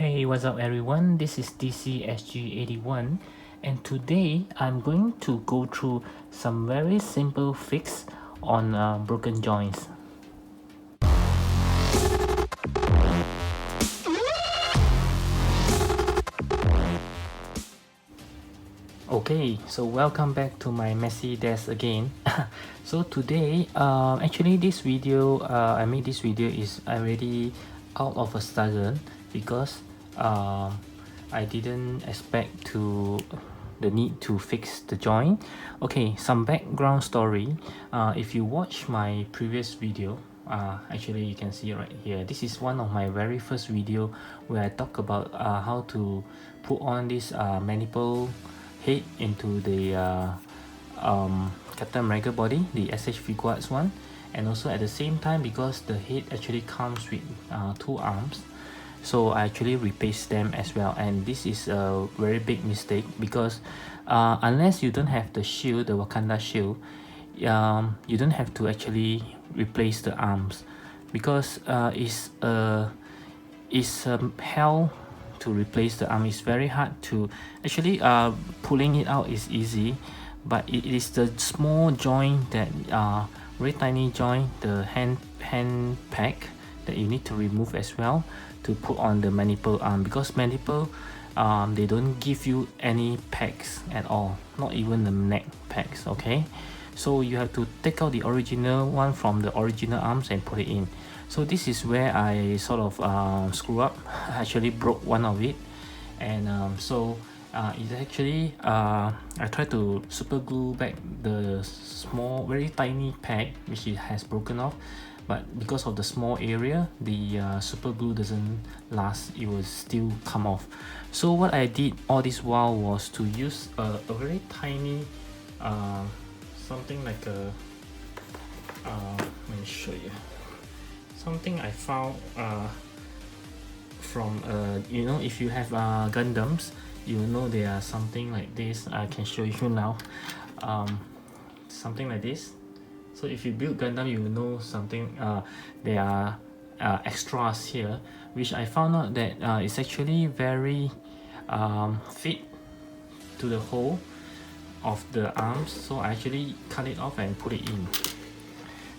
Hey, what's up everyone? This is DCSG 81 and today I'm going to go through some very simple fix on broken joints. Okay, so welcome back to my messy desk again. So today, actually this video, I made this video is already out of a sudden because I didn't expect the need to fix the joint. Okay, some background story. If you watch my previous video, actually you can see right here, this is one of my very first video where I talk about how to put on this manifold head into the Captain America body, the s.h.figuarts one, and also at the same time because the head actually comes with two arms, so I actually replaced them as well. And this is a very big mistake because unless you don't have the shield, the Wakanda shield, you don't have to actually replace the arms because it's hell to replace the arm. Is very hard to actually pulling it out is easy, but it is the small joint that very tiny joint, the hand pack, that you need to remove as well to put on the manifold arm, because manifold they don't give you any packs at all, not even the neck packs. Okay, so you have to take out the original one from the original arms and put it in. So this is where I sort of screw up. I actually broke one of it, and it actually I tried to super glue back the small, very tiny pack which it has broken off, but because of the small area, the super glue doesn't last, it will still come off. So what I did all this while was to use a very tiny something like a let me show you something I found from you know, if you have Gundams, you know there are something like this. I can show you now, something like this. So if you build Gundam, you know something, there are extras here, which I found out that it's actually very fit to the hole of the arms. So I actually cut it off and put it in.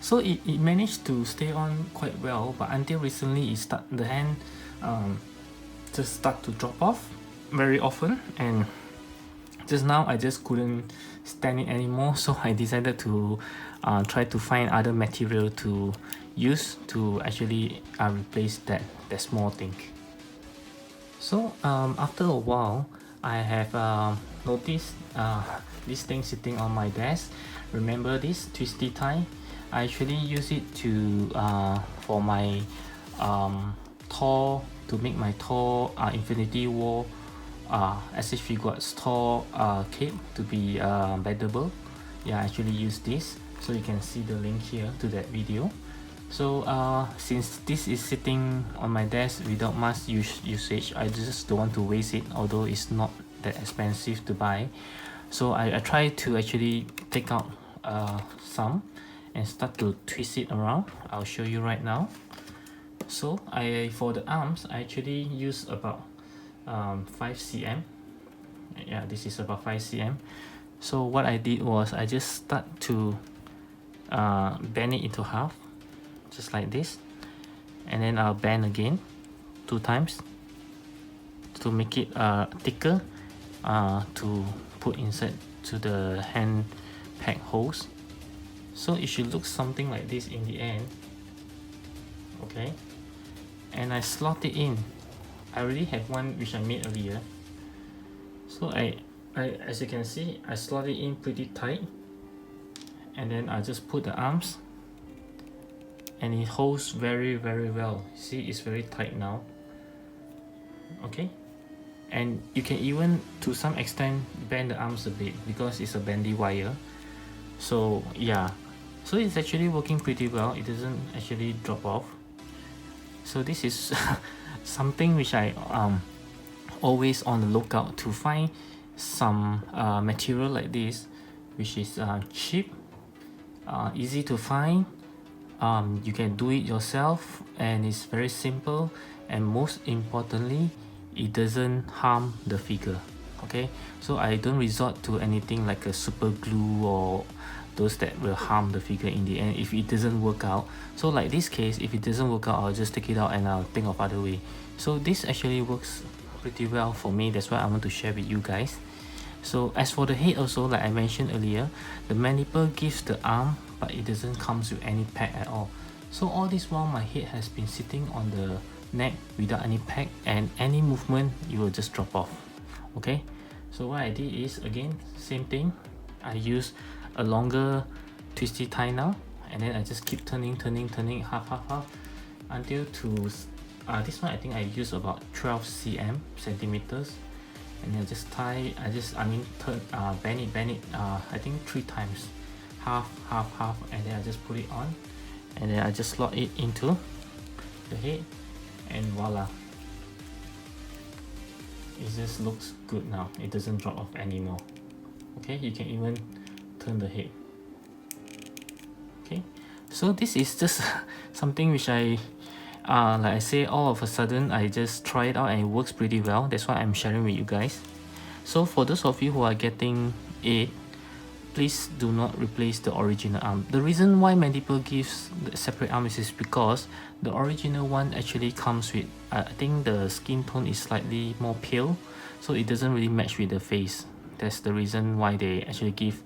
So it managed to stay on quite well, but until recently the hand just start to drop off very often, and just now I just couldn't stand it anymore, so I decided to try to find other material to use to actually replace that small thing. So after a while, I have noticed this thing sitting on my desk. Remember this twisty tie? I actually use it to for my Thor, to make my Thor Infinity War s.h.figuarts Thor cape to be bendable. Yeah, I actually use this, so you can see the link here to that video. So since this is sitting on my desk without much usage, I just don't want to waste it, although it's not that expensive to buy. So I try to actually take out some and start to twist it around. I'll show you right now. So for the arms, I actually use about 5 cm. Yeah, this is about 5 cm. So what I did was I just start to bend it into half, just like this, and then I'll bend again 2 times to make it thicker to put inside to the hand pack holes. So it should look something like this in the end. Okay, and I slot it in. I already have one which I made earlier. So I as you can see, I slot it in pretty tight, and then I just put the arms, and it holds very well. See, it's very tight now. Okay, and you can even to some extent bend the arms a bit because it's a bendy wire. So yeah, so it's actually working pretty well. It doesn't actually drop off. So this is something which I always on the lookout to find some material like this, which is cheap, easy to find. You can do it yourself, and it's very simple, and most importantly, it doesn't harm the figure. Okay, so I don't resort to anything like a super glue or those that will harm the figure in the end if it doesn't work out. So like this case, if it doesn't work out, I'll just take it out and I'll think of other way. So this actually works pretty well for me. That's why I want to share with you guys. So as for the head also, like I mentioned earlier, the mandible gives the arm, but it doesn't comes with any pack at all. So all this while my head has been sitting on the neck without any pack, and any movement it will just drop off. Okay, so what I did is, again, same thing. I use a longer twisty tie now, and then I just keep turning half until to this one I think I use about 12 centimeters, and then I just tie, turn, bend it, I think 3 times, half, and then I just put it on, and then I just slot it into the head, and voila, it just looks good now. It doesn't drop off anymore. Okay, you can even turn the head. Okay, so this is just something which I like I say, all of a sudden I just try it out and it works pretty well. That's why I'm sharing with you guys. So for those of you who are getting it, please do not replace the original arm. The reason why mandible gives the separate arms is because the original one actually comes with, I think the skin tone is slightly more pale, so it doesn't really match with the face. That's the reason why they actually give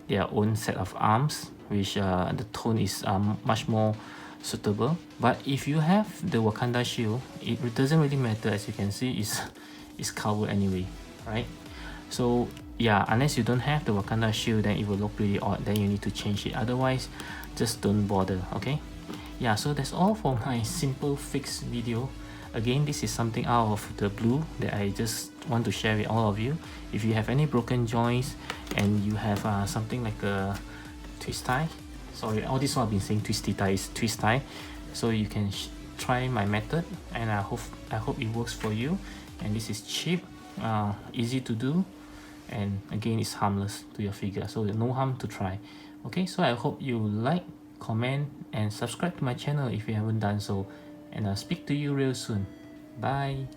their own set of arms, which the tone is much more suitable. But if you have the Wakanda shield, it doesn't really matter. As you can see, it's covered anyway, right? So yeah, unless you don't have the Wakanda shield, then it will look pretty odd. Then you need to change it. Otherwise, just don't bother. Okay, yeah, so that's all for my simple fix video. Again, this is something out of the blue that I just want to share with all of you. If you have any broken joints and you have something like a twist tie, sorry, all this one I've been saying twisty tie is twist tie, so you can try my method, and I hope it works for you. And this is cheap, easy to do, and again, it's harmless to your figure, so no harm to try. Okay, so I hope you like, comment, and subscribe to my channel if you haven't done so, and I'll speak to you real soon. Bye.